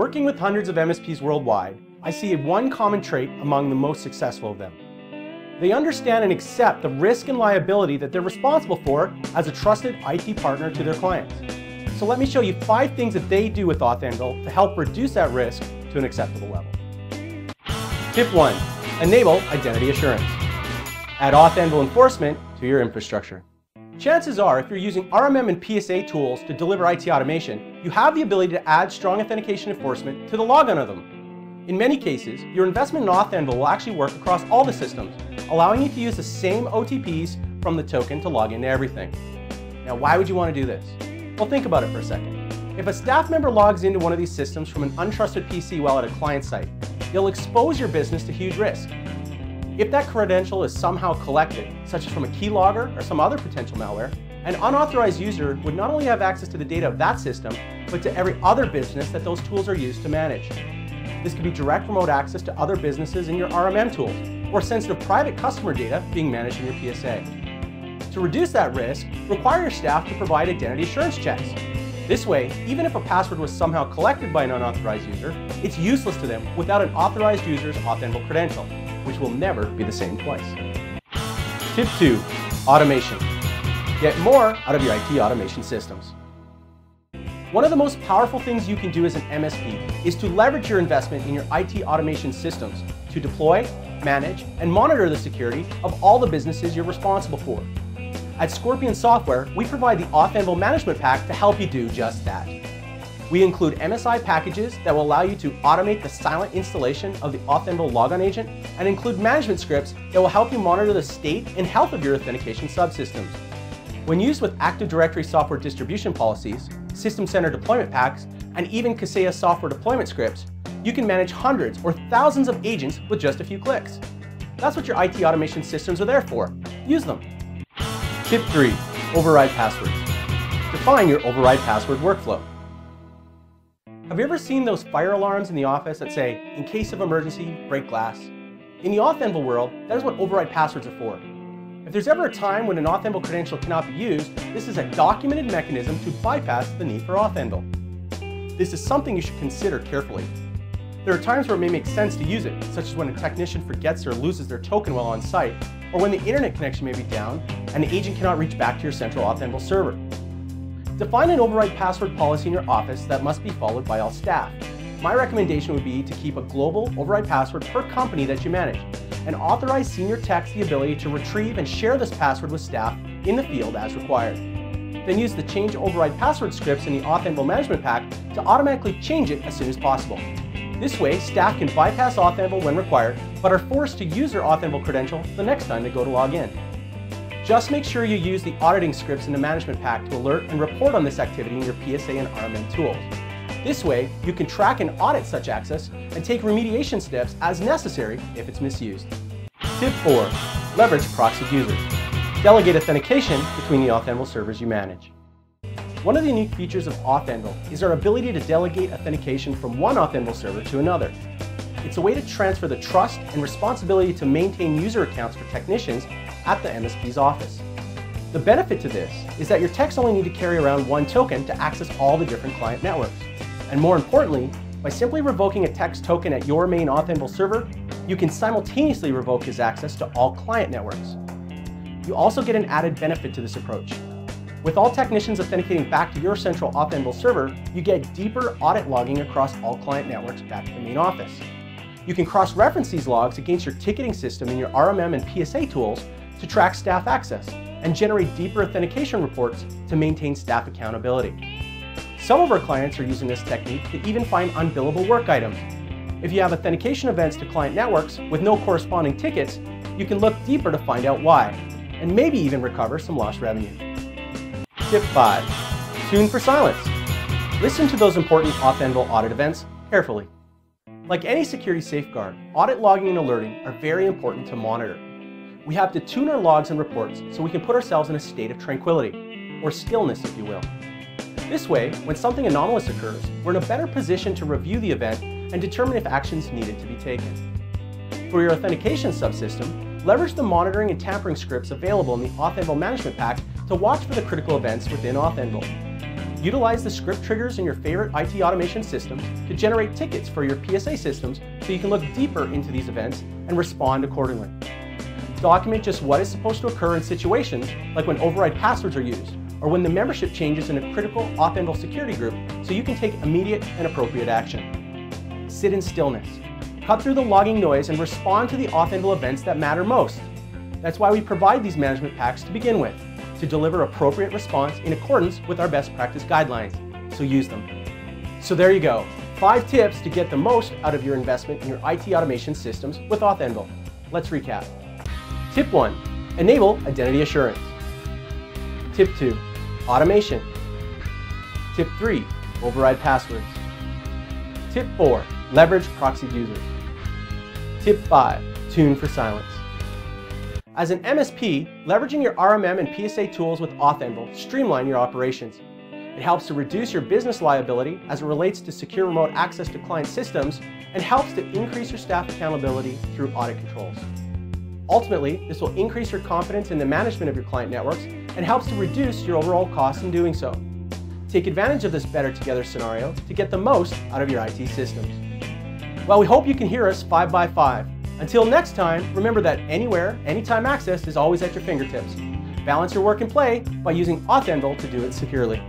Working with hundreds of MSPs worldwide, I see one common trait among the most successful of them. They understand and accept the risk and liability that they're responsible for as a trusted IT partner to their clients. So let me show you 5 things that they do with AuthAnvil to help reduce that risk to an acceptable level. Tip 1. Enable identity assurance. Add AuthAnvil enforcement to your infrastructure. Chances are, if you're using RMM and PSA tools to deliver IT automation, you have the ability to add strong authentication enforcement to the logon of them. In many cases, your investment in AuthAnvil will actually work across all the systems, allowing you to use the same OTPs from the token to log into everything. Now, why would you want to do this? Well, think about it for a second. If a staff member logs into one of these systems from an untrusted PC while at a client site, you'll expose your business to huge risk. If that credential is somehow collected, such as from a keylogger or some other potential malware, an unauthorized user would not only have access to the data of that system, but to every other business that those tools are used to manage. This could be direct remote access to other businesses in your RMM tools, or sensitive private customer data being managed in your PSA. To reduce that risk, require your staff to provide identity assurance checks. This way, even if a password was somehow collected by an unauthorized user, it's useless to them without an authorized user's AuthAnvil credential, which will never be the same twice. Tip 2. Automation. Get more out of your IT automation systems. One of the most powerful things you can do as an MSP is to leverage your investment in your IT automation systems to deploy, manage, and monitor the security of all the businesses you're responsible for. At Scorpion Software, we provide the AuthAnvil Management Pack to help you do just that. We include MSI packages that will allow you to automate the silent installation of the AuthAnvil logon agent and include management scripts that will help you monitor the state and health of your authentication subsystems. When used with Active Directory software distribution policies, System Center deployment packs, and even Kaseya software deployment scripts, you can manage hundreds or thousands of agents with just a few clicks. That's what your IT automation systems are there for. Use them. Tip 3. Override passwords. Define your override password workflow. Have you ever seen those fire alarms in the office that say, in case of emergency, break glass? In the AuthAnvil world, that is what override passwords are for. If there's ever a time when an AuthAnvil credential cannot be used, this is a documented mechanism to bypass the need for AuthAnvil. This is something you should consider carefully. There are times where it may make sense to use it, such as when a technician forgets or loses their token while on site, or when the internet connection may be down and the agent cannot reach back to your central AuthAnvil server. Define an override password policy in your office that must be followed by all staff. My recommendation would be to keep a global override password per company that you manage, and authorize senior techs the ability to retrieve and share this password with staff in the field as required. Then use the change override password scripts in the AuthAnvil Management Pack to automatically change it as soon as possible. This way, staff can bypass AuthAnvil when required, but are forced to use their AuthAnvil credential the next time they go to log in. Just make sure you use the auditing scripts in the Management Pack to alert and report on this activity in your PSA and RMM tools. This way, you can track and audit such access and take remediation steps as necessary if it's misused. Tip 4. Leverage proxied users. Delegate authentication between the AuthAnvil servers you manage. One of the unique features of AuthAnvil is our ability to delegate authentication from one AuthAnvil server to another. It's a way to transfer the trust and responsibility to maintain user accounts for technicians at the MSP's office. The benefit to this is that your techs only need to carry around one token to access all the different client networks. And more importantly, by simply revoking a tech's token at your main AuthAnvil server, you can simultaneously revoke his access to all client networks. You also get an added benefit to this approach. With all technicians authenticating back to your central AuthAnvil server, you get deeper audit logging across all client networks back to the main office. You can cross-reference these logs against your ticketing system in your RMM and PSA tools to track staff access and generate deeper authentication reports to maintain staff accountability. Some of our clients are using this technique to even find unbillable work items. If you have authentication events to client networks with no corresponding tickets, you can look deeper to find out why, and maybe even recover some lost revenue. Tip 5. Tune for silence. Listen to those important AuthAnvil audit events carefully. Like any security safeguard, audit logging and alerting are very important to monitor. We have to tune our logs and reports so we can put ourselves in a state of tranquility, or stillness if you will. This way, when something anomalous occurs, we're in a better position to review the event and determine if actions needed to be taken. For your authentication subsystem, leverage the monitoring and tampering scripts available in the AuthAnvil Management Pack to watch for the critical events within AuthAnvil. Utilize the script triggers in your favorite IT automation systems to generate tickets for your PSA systems so you can look deeper into these events and respond accordingly. Document just what is supposed to occur in situations like when override passwords are used or when the membership changes in a critical AuthAnvil security group so you can take immediate and appropriate action. Sit in stillness. Cut through the logging noise and respond to the AuthAnvil events that matter most. That's why we provide these management packs to begin with, to deliver appropriate response in accordance with our best practice guidelines, so use them. So there you go, 5 tips to get the most out of your investment in your IT automation systems with AuthAnvil. Let's recap. Tip 1, enable identity assurance. Tip 2, automation. Tip 3, override passwords. Tip 4, leverage proxied users. Tip 5, tune for silence. As an MSP, leveraging your RMM and PSA tools with AuthAnvil streamline your operations. It helps to reduce your business liability as it relates to secure remote access to client systems and helps to increase your staff accountability through audit controls. Ultimately, this will increase your confidence in the management of your client networks and helps to reduce your overall costs in doing so. Take advantage of this better together scenario to get the most out of your IT systems. Well, we hope you can hear us 5 by 5. Until next time, remember that anywhere, anytime access is always at your fingertips. Balance your work and play by using AuthAnvil to do it securely.